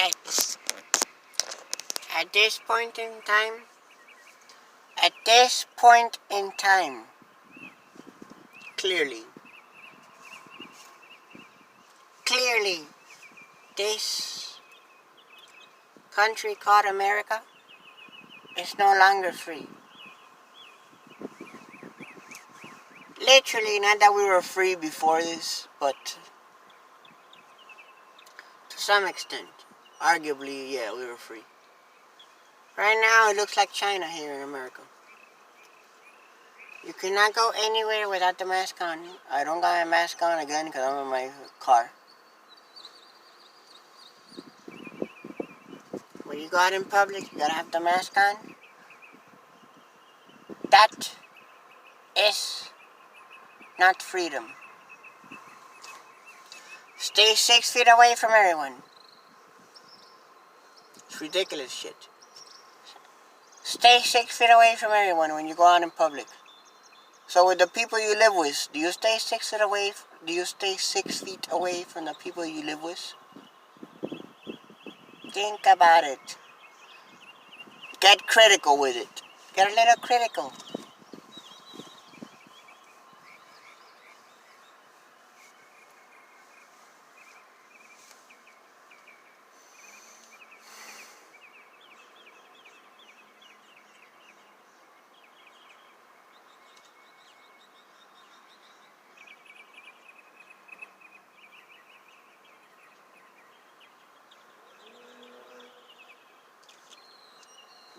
Alright. At this point in time, clearly, this country called America is no longer free. Literally, not that we were free before this, but to some extent, arguably, yeah, we were free. Right now, it looks like China here in America. You cannot go anywhere without the mask on. I don't got my mask on again because I'm in my car. When you go out in public, you gotta have the mask on. That is not freedom. Stay 6 feet away from everyone. It's ridiculous shit. Stay 6 feet away from everyone when you go out in public. So with the people you live with, do you stay 6 feet away? Do you stay 6 feet away from the people you live with? Think about it. Get critical with it. Get a little critical.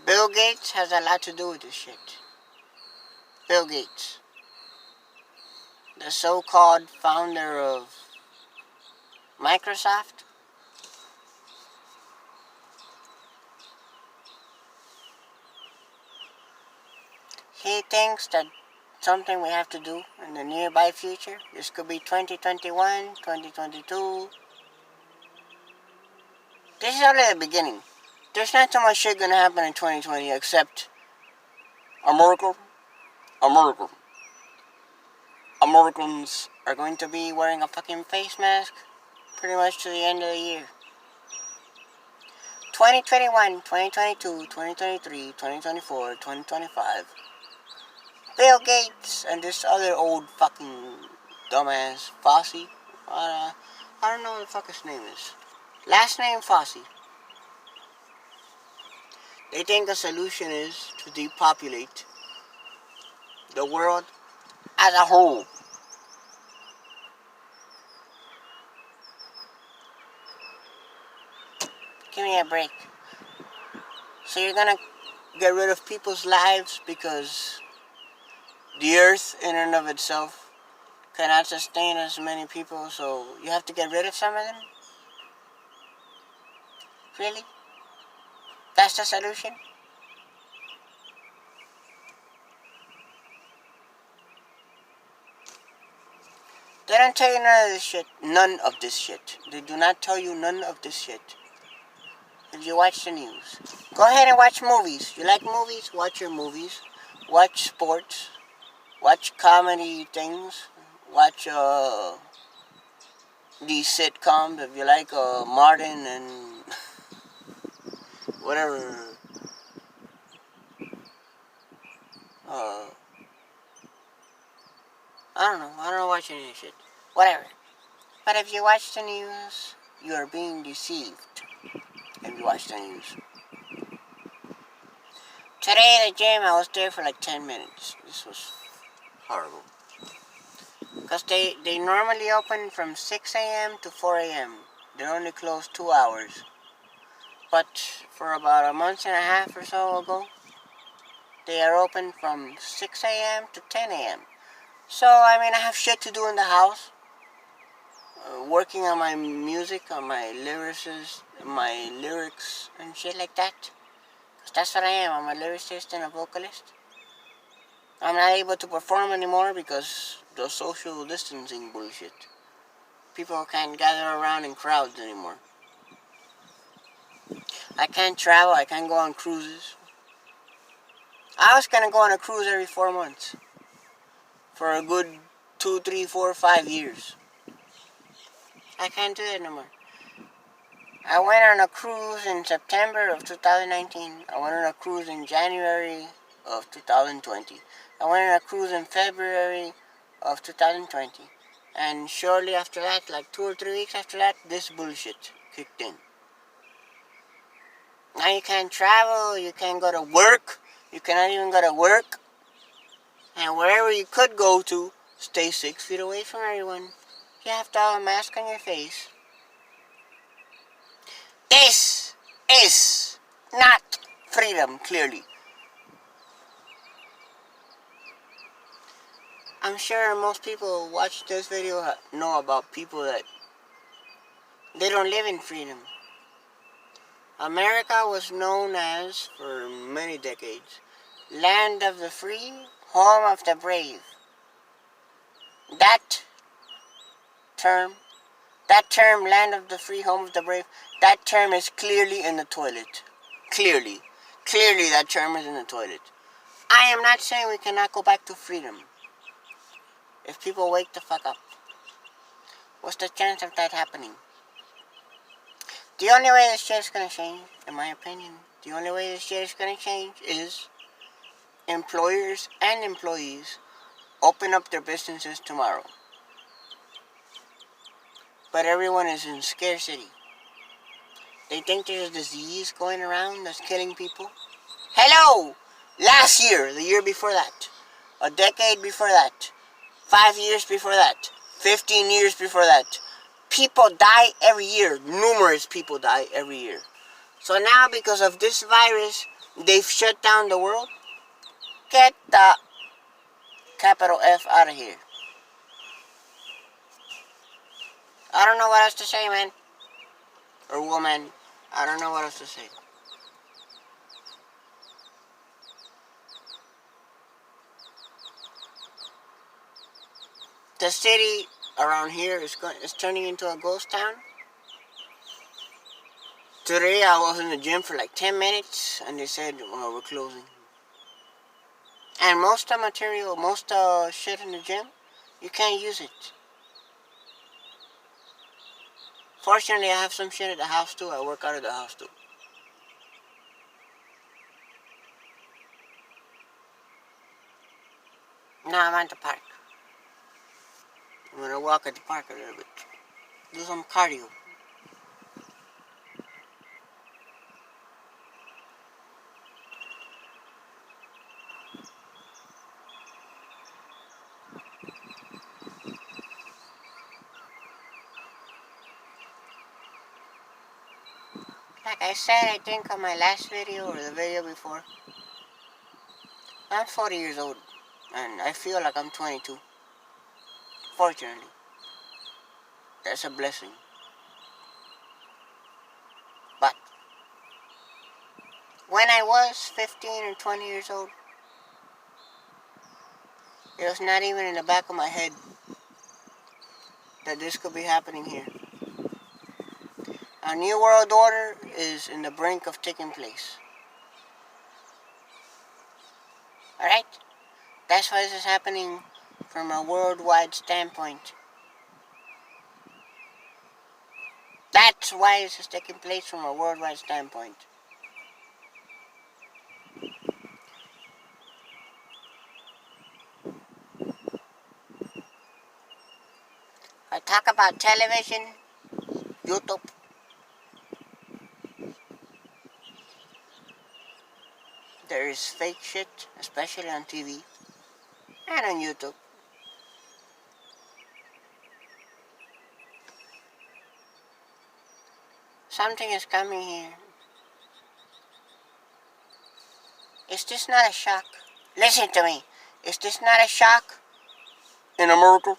Bill Gates has a lot to do with this shit. Bill Gates, the so-called founder of Microsoft, he thinks that something we have to do in the nearby future, this could be 2021, 2022. This is only the beginning. There's not so much shit gonna happen in 2020 except Americans are going to be wearing a fucking face mask pretty much to the end of the year. 2021, 2022, 2023, 2024, 2025. Bill Gates and this other old fucking dumbass Fossey. I don't know what the fuck his name is. Last name Fossey. They think the solution is to depopulate the world as a whole. Give me a break. So you're gonna get rid of people's lives because the earth in and of itself cannot sustain as many people, so you have to get rid of some of them? Really? That's the solution? They don't tell you none of this shit. None of this shit. They do not tell you none of this shit. If you watch the news. Go ahead and watch movies. You like movies? Watch your movies. Watch sports. Watch comedy things. Watch these sitcoms. If you like Martin and whatever. I don't know watch any shit. Whatever. But if you watch the news, you are being deceived. If you watch the news. Today at the gym, I was there for like 10 minutes. This was horrible. Because they normally open from 6 a.m. to 4 a.m. They're only closed 2 hours. But for about a month and a half or so ago, they are open from 6 a.m. to 10 a.m. So, I mean, I have shit to do in the house. Working on my music, on my lyrics and shit like that. Because that's what I am. I'm a lyricist and a vocalist. I'm not able to perform anymore because the social distancing bullshit. People can't gather around in crowds anymore. I can't travel. I can't go on cruises. I was going to go on a cruise every 4 months. For a good 2, 3, 4, 5 years. I can't do that no more. I went on a cruise in September of 2019. I went on a cruise in January of 2020. I went on a cruise in February of 2020. And shortly after that, like 2 or 3 weeks after that, this bullshit kicked in. Now you can't travel, you can't go to work, you cannot even go to work. And wherever you could go to, stay 6 feet away from everyone. You have to have a mask on your face. This is not freedom, clearly. I'm sure most people who watch this video know about people that they don't live in freedom. America was known as, for many decades, land of the free, home of the brave. That term, land of the free, home of the brave, that term is clearly in the toilet. Clearly that term is in the toilet. I am not saying we cannot go back to freedom. If people wake the fuck up. What's the chance of that happening? The only way this shit is going to change, in my opinion, the only way this shit is going to change is employers and employees open up their businesses tomorrow. But everyone is in scarcity. They think there's a disease going around that's killing people. Hello! Last year, the year before that, a decade before that, 5 years before that, 15 years before that, people die every year. Numerous people die every year. So now, because of this virus, they've shut down the world. Get the capital F out of here. I don't know what else to say, man. Or woman. I don't know what else to say. The city around here is turning into a ghost town. Today I was in the gym for like 10 minutes and they said, well, we're closing. And most of material, most shit in the gym, you can't use it. Fortunately, I have some shit at the house too. I work out of the house too. Now I'm at the park. I'm gonna walk at the park a little bit. Do some cardio. Like I said, I think on my last video or the video before, I'm 40 years old and I feel like I'm 22. Fortunately, that's a blessing. But when I was 15 or 20 years old, it was not even in the back of my head that this could be happening here. A new world order is in the brink of taking place. Alright? That's why this is happening from a worldwide standpoint. That's why this is taking place from a worldwide standpoint. I talk about television, YouTube, there is fake shit, especially on TV and on YouTube. Something is coming here. Is this not a shock? Listen to me. Is this not a shock in America?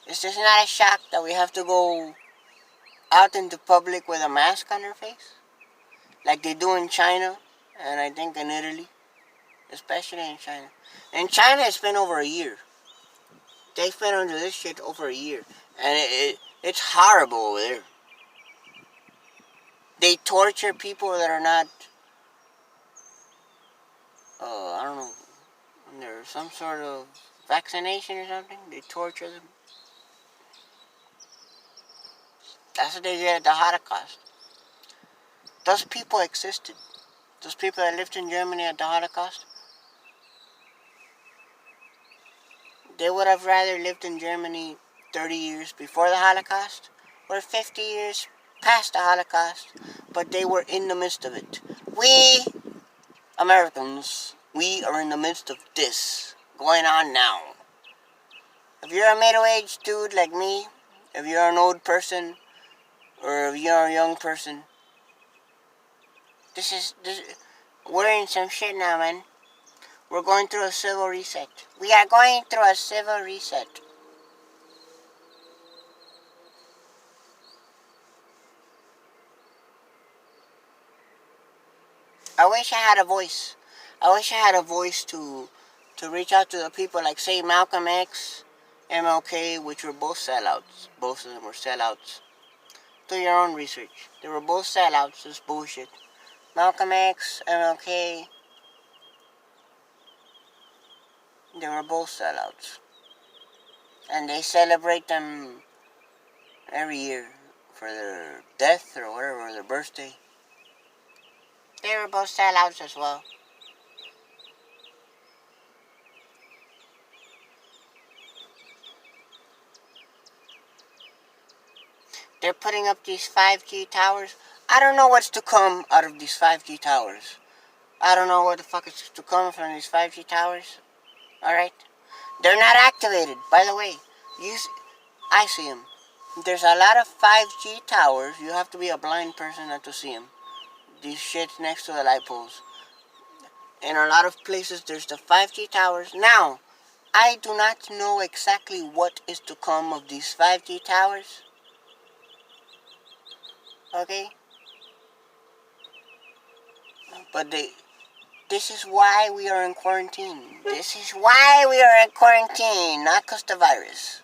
Is this not a shock that we have to go out into public with a mask on our face? Like they do in China, and I think in Italy. Especially in China. In China, it's been over a year. They've been under this shit over a year. And it's horrible over there. They torture people that are not, I don't know, there's some sort of vaccination or something. They torture them. That's what they did at the Holocaust. those people existed. Those people that lived in Germany at the Holocaust, they would have rather lived in Germany 30 years before the Holocaust or 50 years past the Holocaust, but they were in the midst of it. We, Americans, we are in the midst of this going on now. If you're a middle-aged dude like me, if you're an old person, or if you're a young person, this we're in some shit now, man. We're going through a civil reset. We are going through a civil reset. I wish I had a voice. I wish I had a voice to reach out to the people like, say, Malcolm X, MLK, which were both sellouts. Both of them were sellouts. Do your own research. They were both sellouts. It's bullshit. Malcolm X, MLK, they were both sellouts. And they celebrate them every year for their death or whatever, or their birthday. They were both sellouts as well. They're putting up these 5G towers. I don't know what's to come out of these 5G towers. I don't know what the fuck is to come from these 5G towers. Alright? They're not activated, by the way. I see them. There's a lot of 5G towers. You have to be a blind person not to see them. These shits next to the light poles. In a lot of places, there's the 5G towers. Now, I do not know exactly what is to come of these 5G towers. Okay? But this is why we are in quarantine. This is why we are in quarantine. Not because the virus.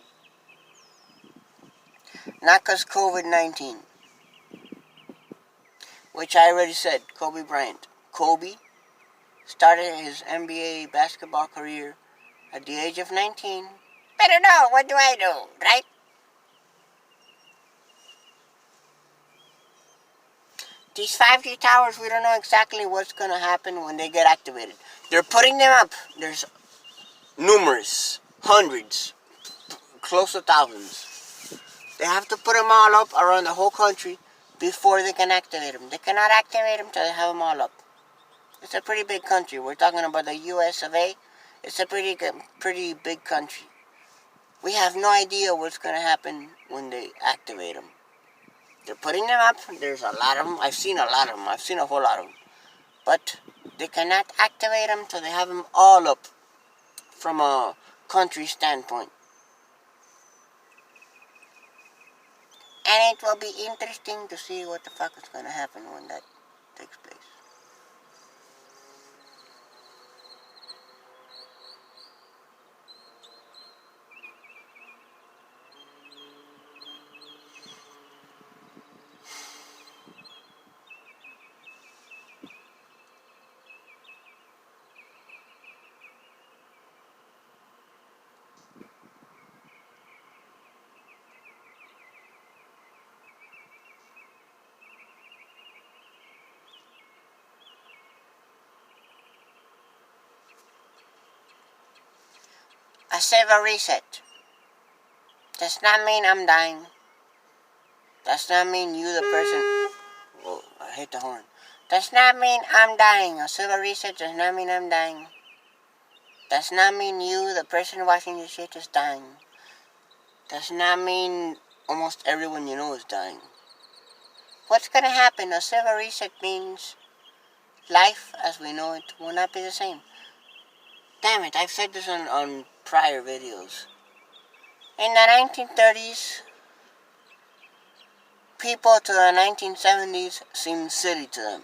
Not because COVID-19. Which I already said, Kobe Bryant. Kobe started his NBA basketball career at the age of 19. Better know, what do I do, right? These 5G towers, we don't know exactly what's going to happen when they get activated. They're putting them up. There's numerous, hundreds, close to thousands. They have to put them all up around the whole country before they can activate them. They cannot activate them until they have them all up. It's a pretty big country. We're talking about the US of A. It's a pretty big country. We have no idea what's going to happen when they activate them. They're putting them up. There's a lot of them. I've seen a lot of them. I've seen a whole lot of them. But they cannot activate them until they have them all up from a country standpoint. And it will be interesting to see what the fuck is going to happen when that takes place. A civil reset does not mean I'm dying. Does not mean you, the person. Whoa, I hit the horn. Does not mean I'm dying. A civil reset does not mean I'm dying. Does not mean you, the person watching this shit, is dying. Does not mean almost everyone you know is dying. What's gonna happen? A civil reset means life as we know it will not be the same. Damn it, I've said this on prior videos. In the 1930s, people to the 1970s seemed silly to them.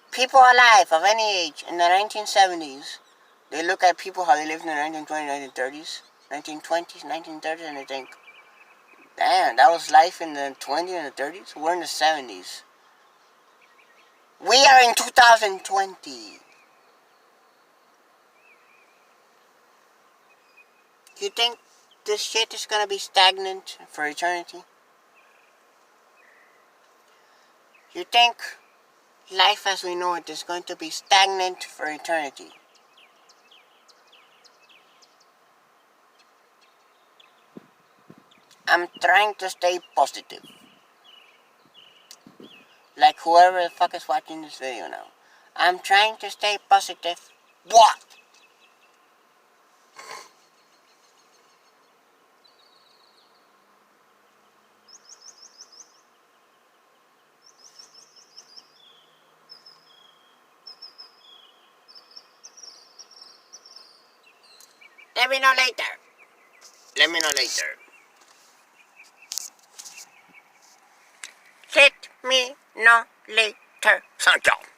People alive of any age in the 1970s, they look at people how they lived in the 1920s, 1930s, 1920s, 1930s, and they think, damn, that was life in the 20s and the 30s? We're in the 70s. We are in 2020. You think this shit is gonna be stagnant for eternity? You think life as we know it is going to be stagnant for eternity. I'm trying to stay positive. Like whoever the fuck is watching this video now. I'm trying to stay positive. What? Let me know later. Let me know later. Let me know later. Thank you.